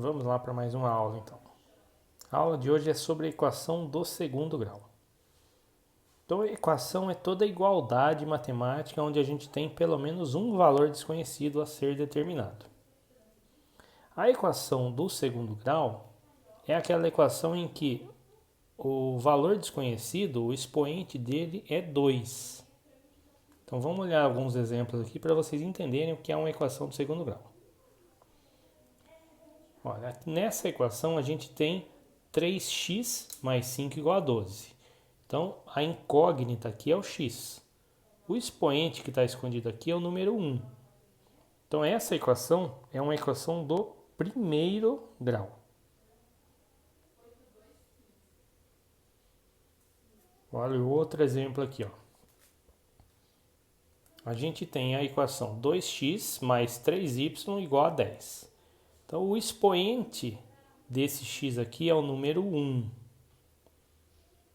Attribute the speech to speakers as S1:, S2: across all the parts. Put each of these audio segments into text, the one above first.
S1: Vamos lá para mais uma aula então. A aula de hoje é sobre a equação do segundo grau. Então, a equação é toda a igualdade matemática onde a gente tem pelo menos um valor desconhecido a ser determinado. A equação do segundo grau é aquela equação em que o valor desconhecido, o expoente dele é 2. Então, vamos olhar alguns exemplos aqui para vocês entenderem o que é uma equação do segundo grau. Olha, nessa equação a gente tem 3x mais 5 igual a 12. Então, a incógnita aqui é o x. O expoente que está escondido aqui é o número 1. Então, essa equação é uma equação do primeiro grau. Olha o outro exemplo aqui, ó. A gente tem a equação 2x mais 3y igual a 10. Então, o expoente desse x aqui é o número 1.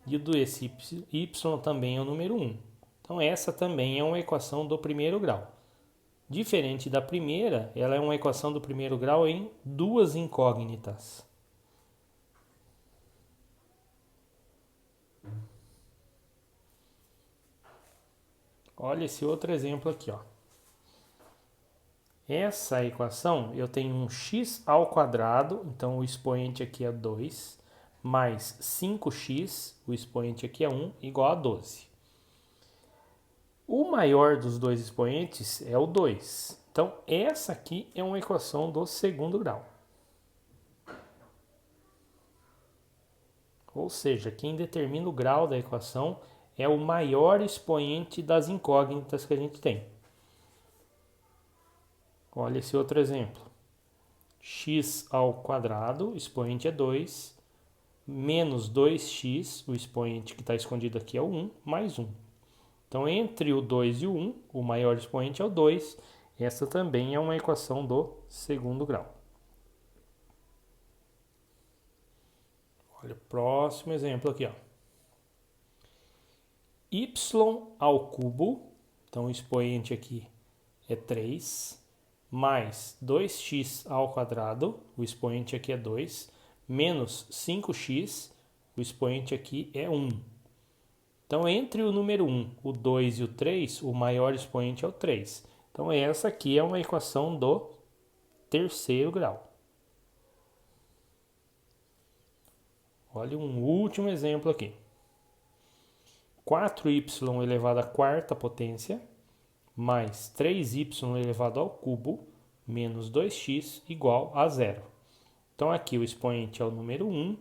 S1: E o desse y também é o número 1. Então, essa também é uma equação do primeiro grau. Diferente da primeira, ela é uma equação do primeiro grau em duas incógnitas. Olha esse outro exemplo aqui, ó. Essa equação, eu tenho um x ao quadrado, então o expoente aqui é 2, mais 5x, o expoente aqui é 1, igual a 12. O maior dos dois expoentes é o 2. Então, essa aqui é uma equação do segundo grau. Ou seja, quem determina o grau da equação é o maior expoente das incógnitas que a gente tem. Olha esse outro exemplo. X ao quadrado, expoente é 2, menos 2x, o expoente que está escondido aqui é o 1, mais 1. Então, entre o 2 e o 1, o maior expoente é o 2. Essa também é uma equação do segundo grau. Olha o próximo exemplo aqui, ó. Y ao cubo, então o expoente aqui é 3, mais 2x ao quadrado, o expoente aqui é 2, menos 5x, o expoente aqui é 1. Então, entre o número 1, o 2 e o 3, o maior expoente é o 3. Então, essa aqui é uma equação do terceiro grau. Olha um último exemplo aqui. 4y elevado à quarta potência, mais 3y elevado ao cubo, menos 2x igual a 0. Então, aqui o expoente é o número 1,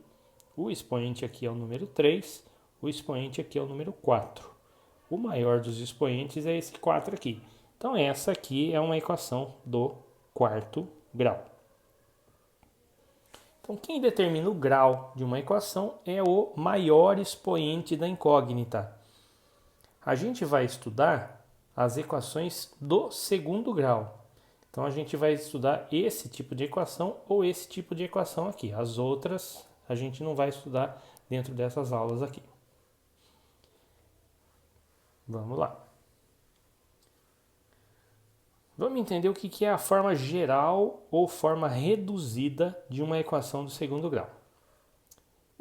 S1: o expoente aqui é o número 3, o expoente aqui é o número 4. O maior dos expoentes é esse 4 aqui. Então, essa aqui é uma equação do quarto grau. Então, quem determina o grau de uma equação é o maior expoente da incógnita. A gente vai estudar as equações do segundo grau. Então, a gente vai estudar esse tipo de equação ou esse tipo de equação aqui. As outras a gente não vai estudar dentro dessas aulas aqui. Vamos lá. Vamos entender o que é a forma geral ou forma reduzida de uma equação do segundo grau.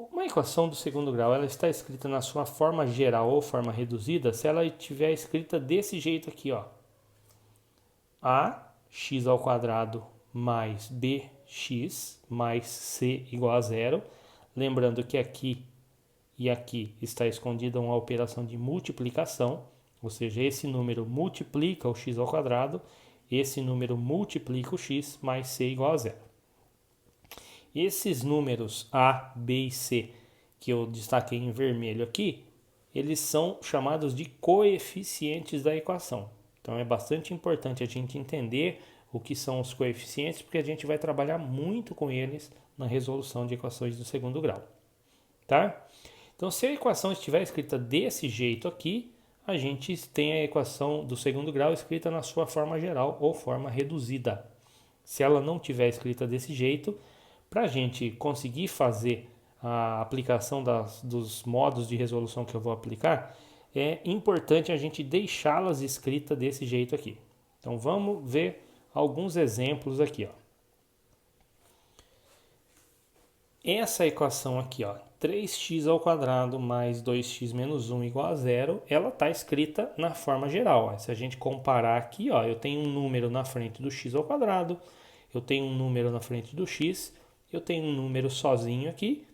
S1: Uma equação do segundo grau ela está escrita na sua forma geral ou forma reduzida se ela estiver escrita desse jeito aqui, ó. Ax ao quadrado mais bx mais c igual a 0. Lembrando que aqui e aqui está escondida uma operação de multiplicação, ou seja, esse número multiplica o x ao quadrado, esse número multiplica o x mais c igual a 0. Esses números a, b e c que eu destaquei em vermelho aqui, eles são chamados de coeficientes da equação. Então é bastante importante a gente entender o que são os coeficientes, porque a gente vai trabalhar muito com eles na resolução de equações do segundo grau. Tá? Então, se a equação estiver escrita desse jeito aqui, a gente tem a equação do segundo grau escrita na sua forma geral ou forma reduzida. Se ela não estiver escrita desse jeito, para a gente conseguir fazer a aplicação dos modos de resolução que eu vou aplicar, é importante a gente deixá-las escritas desse jeito aqui. Então, vamos ver alguns exemplos aqui, ó. Essa equação aqui, ó, 3x ao quadrado mais 2x menos 1 igual a zero, ela está escrita na forma geral. Ó. Se a gente comparar aqui, ó, eu tenho um número na frente do x ao quadrado, eu tenho um número na frente do x, eu tenho um número sozinho aqui,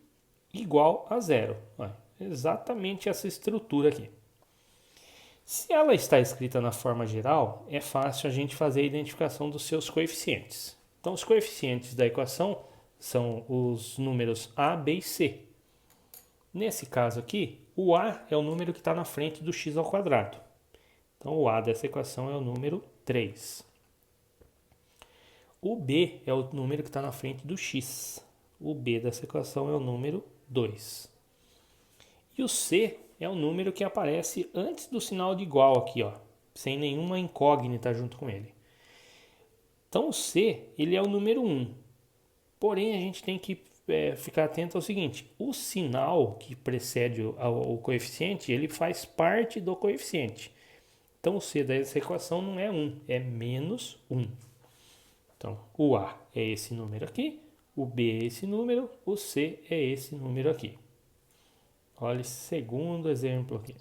S1: igual a zero. Ó, exatamente essa estrutura aqui. Se ela está escrita na forma geral, é fácil a gente fazer a identificação dos seus coeficientes. Então, os coeficientes da equação são os números a, b e c. Nesse caso aqui, o a é o número que está na frente do x ao quadrado. Então, o a dessa equação é o número 3. O b é o número que está na frente do x. O b dessa equação é o número 2. E o c é o número que aparece antes do sinal de igual aqui, ó, sem nenhuma incógnita junto com ele. Então, o c ele é o número 1. Porém, a gente tem que ficar atento ao seguinte: o sinal que precede o coeficiente, ele faz parte do coeficiente. Então, o c dessa equação não é 1, é menos 1. Então, o a é esse número aqui, o b é esse número, o c é esse número aqui. Olha esse segundo exemplo aqui.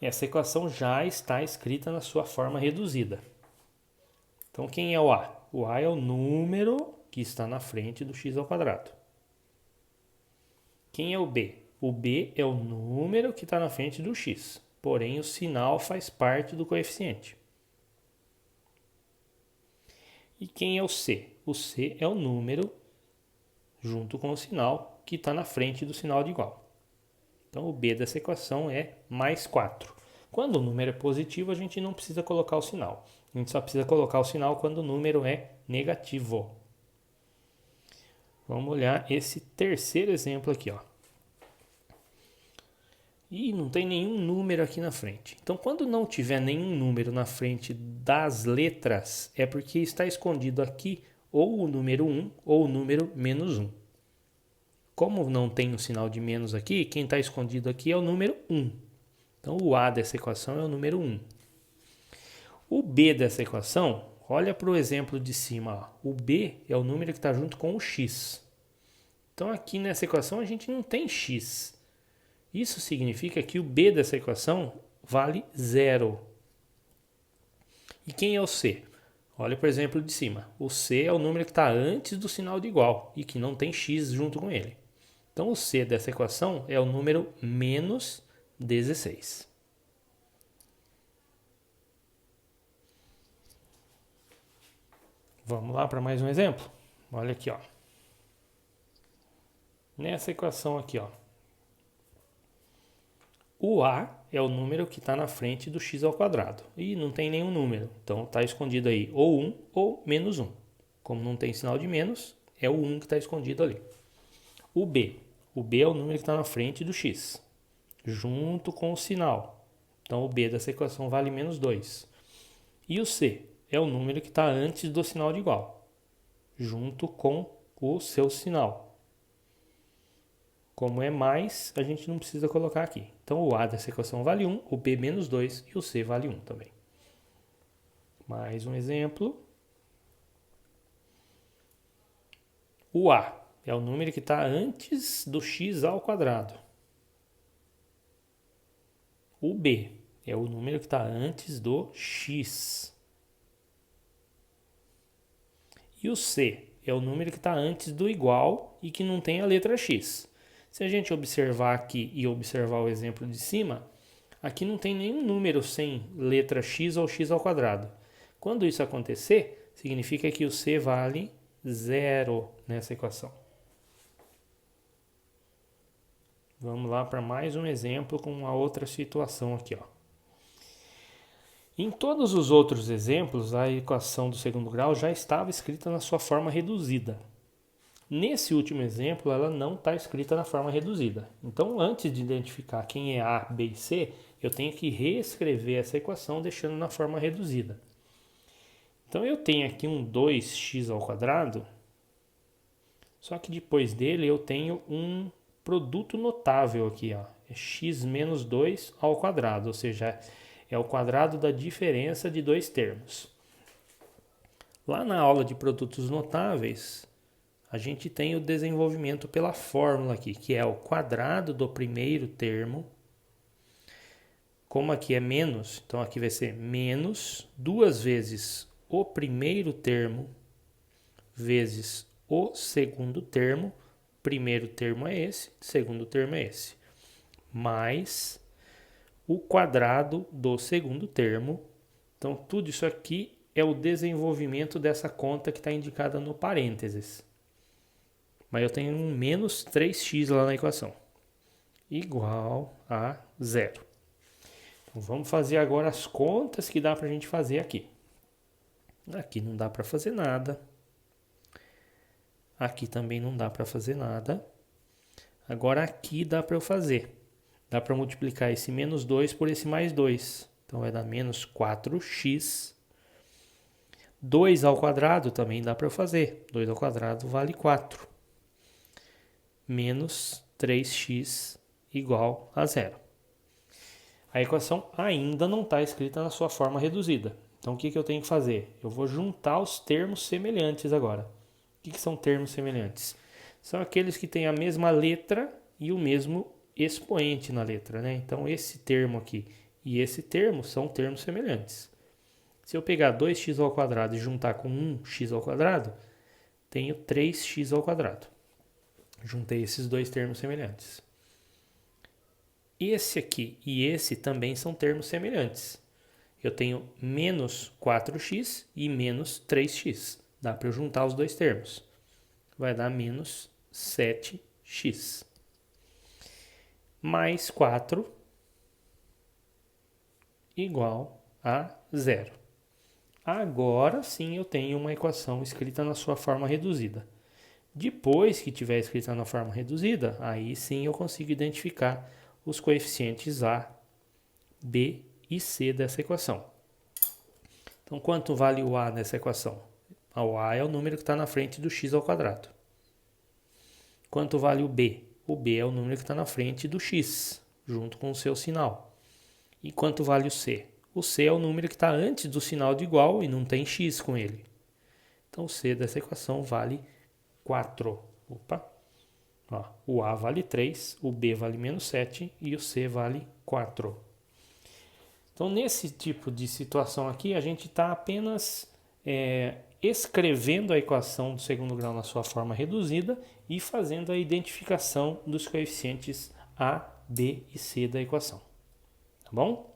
S1: Essa equação já está escrita na sua forma reduzida. Então, quem é o a? O a é o número que está na frente do x ao quadrado. Quem é o b? O b é o número que está na frente do x, porém o sinal faz parte do coeficiente. E quem é o c? O c é o número junto com o sinal que está na frente do sinal de igual. Então, o b dessa equação é mais 4. Quando o número é positivo, a gente não precisa colocar o sinal. A gente só precisa colocar o sinal quando o número é negativo. Vamos olhar esse terceiro exemplo aqui, ó. E não tem nenhum número aqui na frente. Então, quando não tiver nenhum número na frente das letras, é porque está escondido aqui ou o número 1 ou o número menos 1. Como não tem o sinal de menos aqui, quem está escondido aqui é o número 1. Então, o a dessa equação é o número 1. O b dessa equação, olha para o exemplo de cima. Ó. O b é o número que está junto com o x. Então, aqui nessa equação, a gente não tem x. Isso significa que o b dessa equação vale 0. E quem é o c? Olha para o exemplo de cima. O c é o número que está antes do sinal de igual e que não tem x junto com ele. Então, o c dessa equação é o número menos 16. Vamos lá para mais um exemplo? Olha aqui, ó. Nessa equação aqui, ó. O a é o número que está na frente do x ao quadrado. E não tem nenhum número. Então, está escondido aí ou 1 ou menos 1. Como não tem sinal de menos, é o 1 que está escondido ali. O b. O b é o número que está na frente do x, junto com o sinal. Então, o b dessa equação vale menos 2. E o c é o número que está antes do sinal de igual, junto com o seu sinal. Como é mais, a gente não precisa colocar aqui. Então, o a dessa equação vale 1, o b menos 2 e o c vale 1 também. Mais um exemplo. O a é o número que está antes do x ao quadrado. O b é o número que está antes do x. E o c é o número que está antes do igual e que não tem a letra x. Se a gente observar aqui e observar o exemplo de cima, aqui não tem nenhum número sem letra x ou x ao quadrado. Quando isso acontecer, significa que o c vale 0 nessa equação. Vamos lá para mais um exemplo com uma outra situação aqui, ó. Em todos os outros exemplos, a equação do segundo grau já estava escrita na sua forma reduzida. Nesse último exemplo, ela não está escrita na forma reduzida. Então, antes de identificar quem é A, B e C, eu tenho que reescrever essa equação deixando na forma reduzida. Então, eu tenho aqui um 2x ao quadrado, só que depois dele eu tenho um produto notável aqui, ó, é x menos 2 ao quadrado, ou seja, é o quadrado da diferença de dois termos. Lá na aula de produtos notáveis, a gente tem o desenvolvimento pela fórmula aqui, que é o quadrado do primeiro termo. Como aqui é menos, então aqui vai ser menos 2 vezes o primeiro termo vezes o segundo termo. Primeiro termo é esse, segundo termo é esse. Mais o quadrado do segundo termo. Então, tudo isso aqui é o desenvolvimento dessa conta que está indicada no parênteses. Mas eu tenho um menos 3x lá na equação. Igual a zero. Então, vamos fazer agora as contas que dá para a gente fazer aqui. Aqui não dá para fazer nada. Aqui também não dá para fazer nada. Agora aqui dá para eu fazer. Dá para multiplicar esse menos 2 por esse mais 2. Então vai dar menos 4x. 2 ao quadrado também dá para eu fazer. 2 ao quadrado vale 4. Menos 3x igual a zero. A equação ainda não está escrita na sua forma reduzida. Então o que eu tenho que fazer? Eu vou juntar os termos semelhantes agora. O que são termos semelhantes? São aqueles que têm a mesma letra e o mesmo expoente na letra, né? Então esse termo aqui e esse termo são termos semelhantes. Se eu pegar 2x ao quadrado e juntar com 1x ao quadrado, tenho 3x ao quadrado. Juntei esses dois termos semelhantes. Esse aqui e esse também são termos semelhantes. Eu tenho menos 4x e menos 3x. Dá para eu juntar os dois termos. Vai dar menos 7x. Mais 4 igual a zero. Agora sim eu tenho uma equação escrita na sua forma reduzida. Depois que tiver escrita na forma reduzida, aí sim eu consigo identificar os coeficientes A, B e C dessa equação. Então, quanto vale o A nessa equação? O A é o número que está na frente do x ao quadrado. Quanto vale o B? O B é o número que está na frente do x, junto com o seu sinal. E quanto vale o C? O C é o número que está antes do sinal de igual e não tem x com ele. Então, o C dessa equação vale 4. Opa! Ó, o A vale 3, o B vale menos 7 e o C vale 4. Então, nesse tipo de situação aqui, a gente está apenas escrevendo a equação do segundo grau na sua forma reduzida e fazendo a identificação dos coeficientes A, B e C da equação. Tá bom?